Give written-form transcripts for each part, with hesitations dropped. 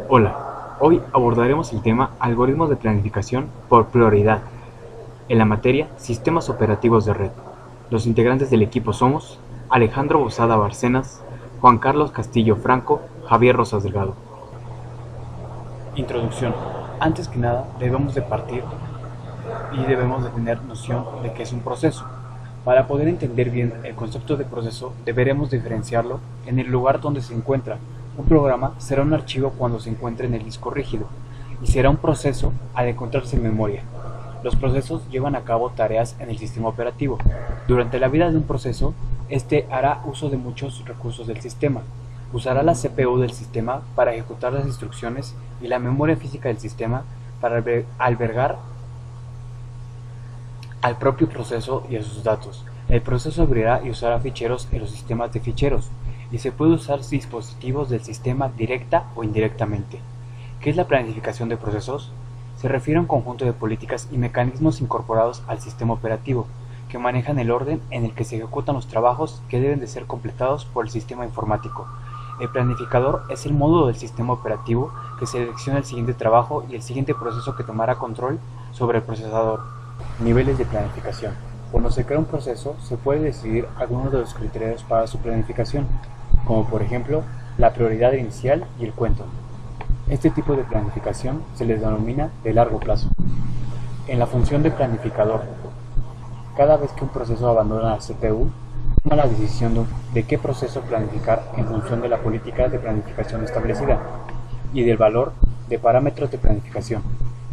Hola, hoy abordaremos el tema algoritmos de planificación por prioridad en la materia sistemas operativos de red. Los integrantes del equipo somos Alejandro Bosada Bárcenas, Juan Carlos Castillo Franco, Javier Rosas Delgado. Introducción. Antes que nada debemos de partir y debemos de tener noción de qué es un proceso. Para poder entender bien el concepto de proceso, deberemos diferenciarlo en el lugar donde se encuentra. Un programa será un archivo cuando se encuentre en el disco rígido y será un proceso al encontrarse en memoria. Los procesos llevan a cabo tareas en el sistema operativo. Durante la vida de un proceso, este hará uso de muchos recursos del sistema. Usará la CPU del sistema para ejecutar las instrucciones y la memoria física del sistema para albergar al propio proceso y a sus datos. El proceso abrirá y usará ficheros en los sistemas de ficheros, y se puede usar dispositivos del sistema directa o indirectamente. ¿Qué es la planificación de procesos? Se refiere a un conjunto de políticas y mecanismos incorporados al sistema operativo, que manejan el orden en el que se ejecutan los trabajos que deben de ser completados por el sistema informático. El planificador es el módulo del sistema operativo que selecciona el siguiente trabajo y el siguiente proceso que tomará control sobre el procesador. Niveles de planificación. Cuando se crea un proceso, se puede decidir algunos de los criterios para su planificación, como por ejemplo, la prioridad inicial y el quantum. Este tipo de planificación se les denomina de largo plazo. En la función de planificador, cada vez que un proceso abandona la CPU, toma la decisión de qué proceso planificar en función de la política de planificación establecida y del valor de parámetros de planificación.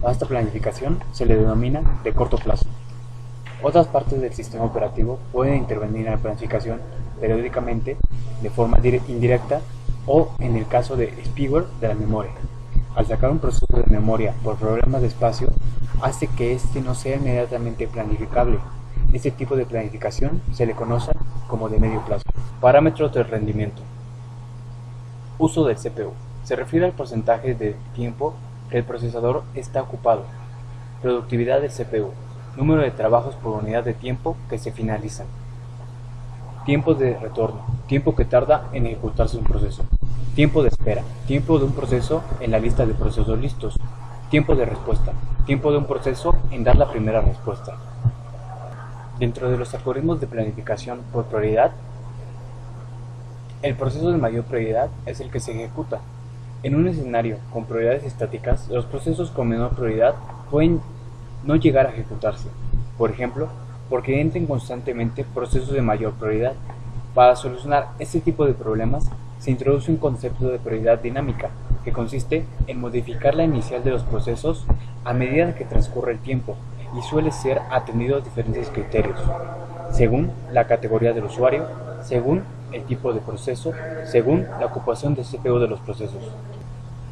A esta planificación se le denomina de corto plazo. Otras partes del sistema operativo pueden intervenir en la planificación periódicamente de forma indirecta o en el caso de spyware de la memoria. Al sacar un proceso de memoria por problemas de espacio, hace que éste no sea inmediatamente planificable. Este tipo de planificación se le conoce como de medio plazo. Parámetros de rendimiento. Uso del CPU. Se refiere al porcentaje de tiempo que el procesador está ocupado. Productividad del CPU. Número de trabajos por unidad de tiempo que se finalizan. Tiempo de retorno. Tiempo que tarda en ejecutarse un proceso. Tiempo de espera. Tiempo de un proceso en la lista de procesos listos. Tiempo de respuesta. Tiempo de un proceso en dar la primera respuesta. Dentro de los algoritmos de planificación por prioridad, el proceso de mayor prioridad es el que se ejecuta. En un escenario con prioridades estáticas, los procesos con menor prioridad pueden no llegar a ejecutarse. Por ejemplo, porque entren constantemente procesos de mayor prioridad. Para solucionar este tipo de problemas, se introduce un concepto de prioridad dinámica, que consiste en modificar la inicial de los procesos a medida que transcurre el tiempo y suele ser atendido a diferentes criterios, según la categoría del usuario, según el tipo de proceso, según la ocupación de CPU de los procesos.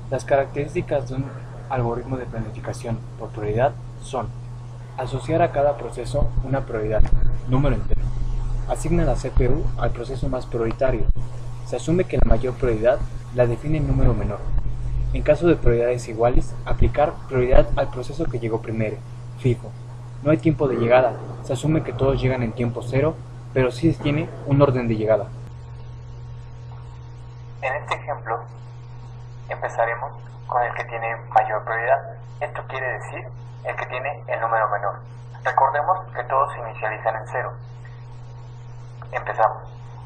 Las características de un algoritmo de planificación por prioridad son: asociar a cada proceso una prioridad, número entero. Asigna la CPU al proceso más prioritario. Se asume que la mayor prioridad la define el número menor. En caso de prioridades iguales, aplicar prioridad al proceso que llegó primero, fijo. No hay tiempo de llegada, se asume que todos llegan en tiempo cero, pero sí se tiene un orden de llegada. En este ejemplo, empezaremos con el que tiene mayor prioridad. Esto quiere decir el que tiene el número menor. Recordemos que todos se inicializan en 0. Empezamos.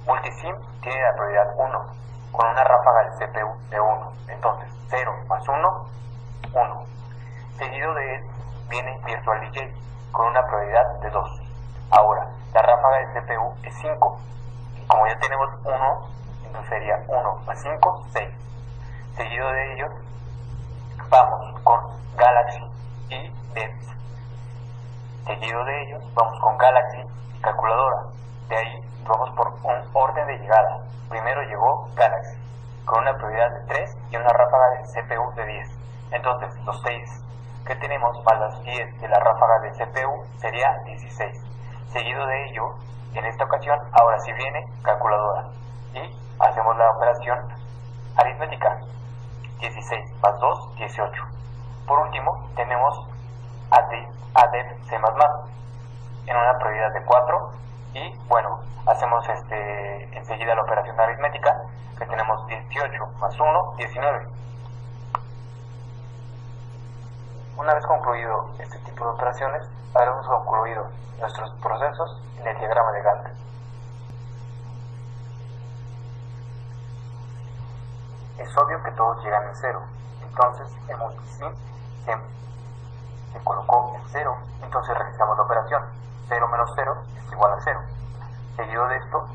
Multisim tiene la prioridad 1, con una ráfaga de CPU de 1. Entonces, 0 más 1, 1. Seguido de él viene Virtual DJ, con una prioridad de 2. Ahora, la ráfaga de CPU es 5. Y como ya tenemos 1, entonces sería 1 más 5, 6. Seguido de ellos, vamos con Galaxy y Devs. Seguido de ellos, vamos con Galaxy y Calculadora. De ahí vamos por un orden de llegada. Primero llegó Galaxy, con una prioridad de 3 y una ráfaga de CPU de 10. Entonces, los 6 que tenemos más las 10 de la ráfaga de CPU sería 16. Seguido de ello, en esta ocasión, ahora sí viene Calculadora. Y hacemos la operación aritmética. 16 más 2, 18. Por último, tenemos ADEP C++, en una prioridad de 4. Y bueno, hacemos enseguida la operación aritmética, que tenemos 18 más 1, 19. Una vez concluido este tipo de operaciones, habremos concluido nuestros procesos en el diagrama de Gantt. Es obvio que todos llegan en 0, entonces el multisim se colocó en 0, entonces realizamos la operación. 0 menos 0 es igual a 0. Seguido de esto,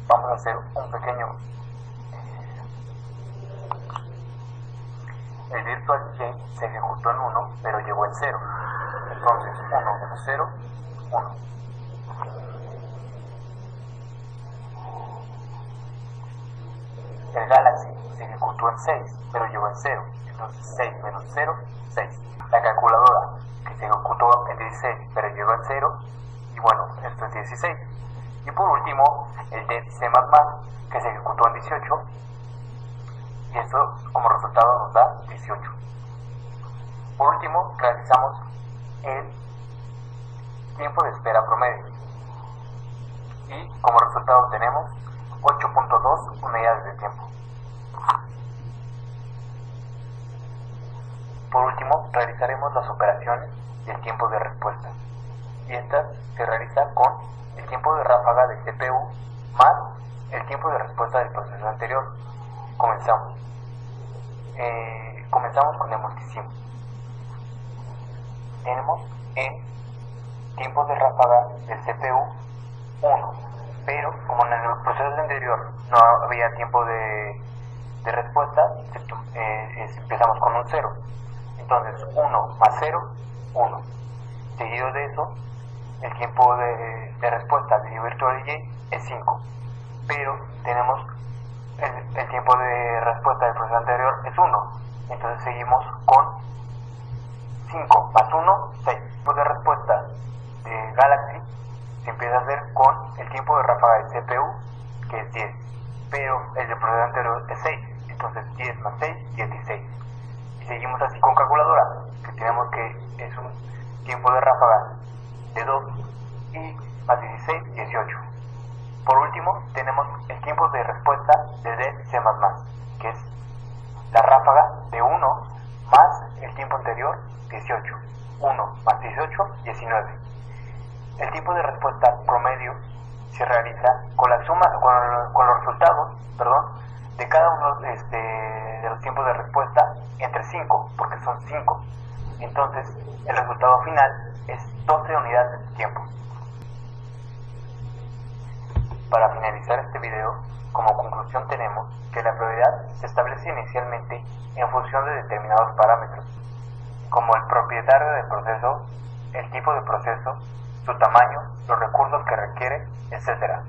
vamos a hacer un pequeño... El virtual DJ se ejecutó en 1, pero llegó en 0. Entonces 1 menos 0, 1. El Galaxy se ejecutó en 6, pero llegó en 0. Entonces 6 menos 0, 6. La calculadora, que se ejecutó en 16, pero llegó en 0. Y bueno, esto es 16. Y por último, el de C++, que se ejecutó en 18. Y esto como resultado nos da 18. Por último, realizamos el tiempo de espera promedio. Y como resultado tenemos 8.2 unidades de tiempo. Por último, realizaremos las operaciones del tiempo de respuesta. Y esta se realiza con el tiempo de ráfaga del CPU más el tiempo de respuesta del proceso anterior. Comenzamos. Comenzamos con el multisim. Tenemos el tiempo de ráfaga del CPU 1, pero como en el proceso anterior no había tiempo de respuesta, empezamos con un 0. Entonces 1 más 0, 1. Seguido de eso, el tiempo de respuesta de Virtual DJ es 5, pero tenemos el tiempo de respuesta del proceso anterior es 1, entonces seguimos con 5 más 1, 6. El tiempo de respuesta de Galaxy se empieza a hacer con el tiempo de ráfaga del CPU, que es 10, pero el del proceso anterior es 6, entonces 10 más 6, 16. Y seguimos así con calculadora, que tenemos que es un tiempo de ráfaga de 2 y más 16, 18. Por último, tenemos el tiempo de respuesta de C++, que es la ráfaga de 1 más el tiempo anterior, 18. 1 más 18, 19. El tiempo de respuesta promedio se realiza con la suma, con los resultados, de cada uno de los tiempos de respuesta entre 5, porque son 5. Entonces, el resultado final es 12 unidades de tiempo. Para finalizar este video, como conclusión tenemos que la prioridad se establece inicialmente en función de determinados parámetros, como el propietario del proceso, el tipo de proceso, su tamaño, los recursos que requiere, etc.